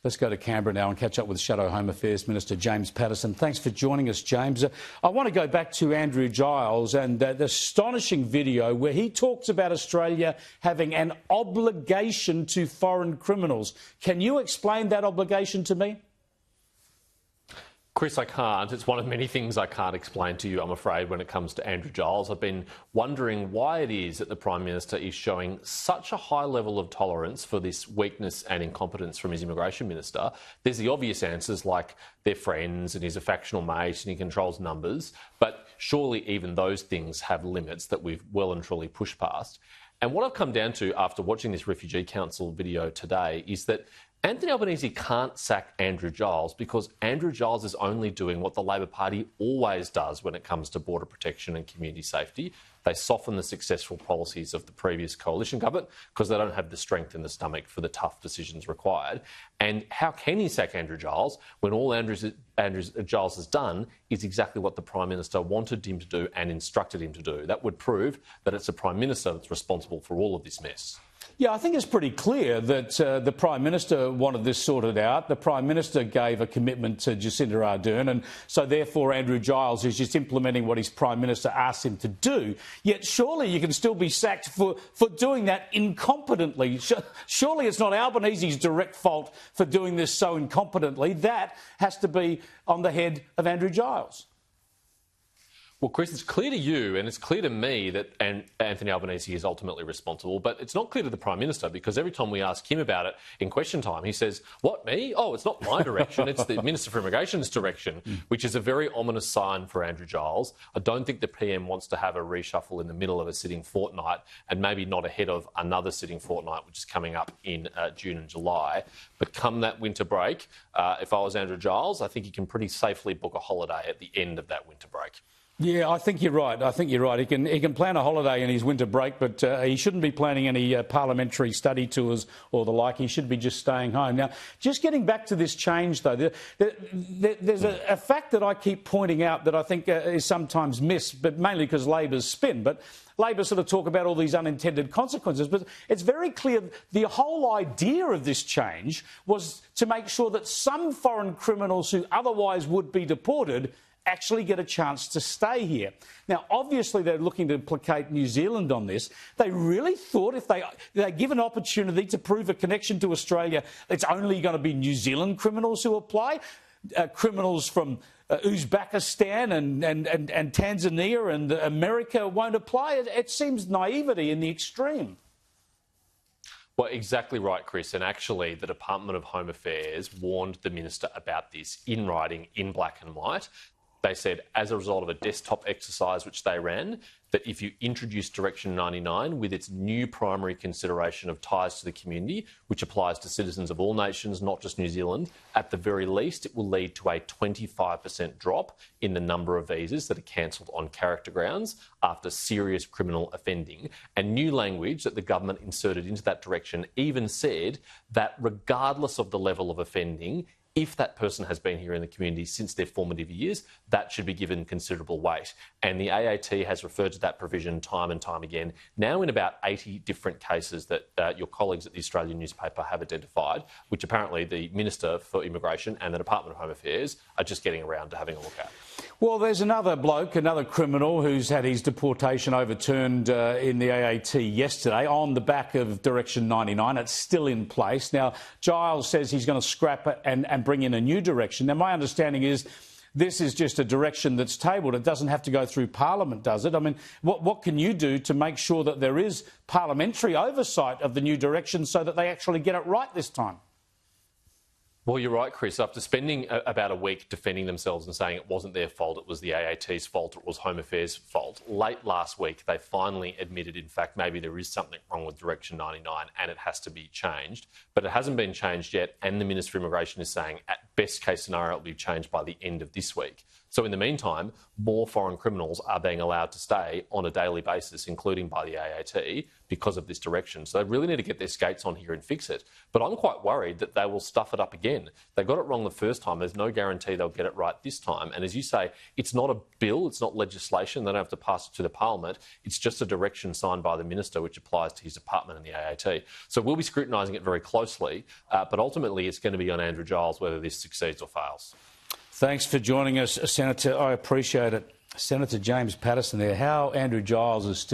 Let's go to Canberra now and catch up with Shadow Home Affairs Minister James Patterson. Thanks for joining us, James. I want to go back to Andrew Giles and the astonishing video where he talks about Australia having an obligation to foreign criminals. Can you explain that obligation to me? Chris, I can't. It's one of many things I can't explain to you, I'm afraid, when it comes to Andrew Giles. I've been wondering why it is that the Prime Minister is showing such a high level of tolerance for this weakness and incompetence from his Immigration Minister. There's the obvious answers like they're friends and he's a factional mate and he controls numbers, but surely even those things have limits that we've well and truly pushed past. And what I've come down to after watching this Refugee Council video today is that Anthony Albanese can't sack Andrew Giles because Andrew Giles is only doing what the Labor Party always does when it comes to border protection and community safety. They soften the successful policies of the previous coalition government because they don't have the strength in the stomach for the tough decisions required. And how can he sack Andrew Giles when all Andrew Giles has done is exactly what the Prime Minister wanted him to do and instructed him to do? That would prove that it's the Prime Minister that's responsible for all of this mess. Yeah, I think it's pretty clear that the Prime Minister wanted this sorted out. The Prime Minister gave a commitment to Jacinda Ardern, and so therefore Andrew Giles is just implementing what his Prime Minister asked him to do. Yet surely you can still be sacked for doing that incompetently. Surely it's not Albanese's direct fault for doing this so incompetently. That has to be on the head of Andrew Giles. Well, Chris, it's clear to you and it's clear to me that Anthony Albanese is ultimately responsible, but it's not clear to the Prime Minister because every time we ask him about it in question time, he says, "What, me? Oh, it's not my direction, it's the Minister for Immigration's direction," which is a very ominous sign for Andrew Giles. I don't think the PM wants to have a reshuffle in the middle of a sitting fortnight and maybe not ahead of another sitting fortnight, which is coming up in June and July. But come that winter break, if I was Andrew Giles, I think he can pretty safely book a holiday at the end of that winter break. Yeah, I think you're right. He can plan a holiday in his winter break, but he shouldn't be planning any parliamentary study tours or the like. He should be just staying home. Now, just getting back to this change, though, there's a fact that I keep pointing out that I think is sometimes missed, but mainly because Labor's spin. But Labor sort of talk about all these unintended consequences, but it's very clear the whole idea of this change was to make sure that some foreign criminals who otherwise would be deported actually get a chance to stay here. Now, obviously, they're looking to placate New Zealand on this. They really thought if they give an opportunity to prove a connection to Australia, it's only going to be New Zealand criminals who apply. Criminals from Uzbekistan and Tanzania and America won't apply. It seems naivety in the extreme. Well, exactly right, Chris. And actually, the Department of Home Affairs warned the Minister about this in writing, in black and white. They said, as a result of a desktop exercise which they ran, that if you introduce Direction 99 with its new primary consideration of ties to the community, which applies to citizens of all nations, not just New Zealand, at the very least, it will lead to a 25% drop in the number of visas that are cancelled on character grounds after serious criminal offending. And new language that the government inserted into that direction even said that regardless of the level of offending, if that person has been here in the community since their formative years, that should be given considerable weight. And the AAT has referred to that provision time and time again, now in about 80 different cases that your colleagues at the Australian newspaper have identified, which apparently the Minister for Immigration and the Department of Home Affairs are just getting around to having a look at. Well, there's another bloke, another criminal who's had his deportation overturned in the AAT yesterday on the back of Direction 99. It's still in place. Now, Giles says he's going to scrap it and bring in a new direction. Now, my understanding is this is just a direction that's tabled. It doesn't have to go through Parliament, does it? I mean, what can you do to make sure that there is parliamentary oversight of the new direction so that they actually get it right this time? Well, you're right, Chris. After spending about a week defending themselves and saying it wasn't their fault, it was the AAT's fault, it was Home Affairs' fault, late last week they finally admitted, in fact, maybe there is something wrong with Direction 99 and it has to be changed. But it hasn't been changed yet, and the Minister for Immigration is saying at best case scenario it will be changed by the end of this week. So in the meantime, more foreign criminals are being allowed to stay on a daily basis, including by the AAT, because of this direction. So they really need to get their skates on here and fix it. But I'm quite worried that they will stuff it up again. They got it wrong the first time. There's no guarantee they'll get it right this time. And as you say, it's not a bill, it's not legislation. They don't have to pass it to the Parliament. It's just a direction signed by the Minister, which applies to his department and the AAT. So we'll be scrutinising it very closely, but ultimately it's going to be on Andrew Giles whether this succeeds or fails. Thanks for joining us, Senator. I appreciate it. Senator James Paterson there. How Andrew Giles is still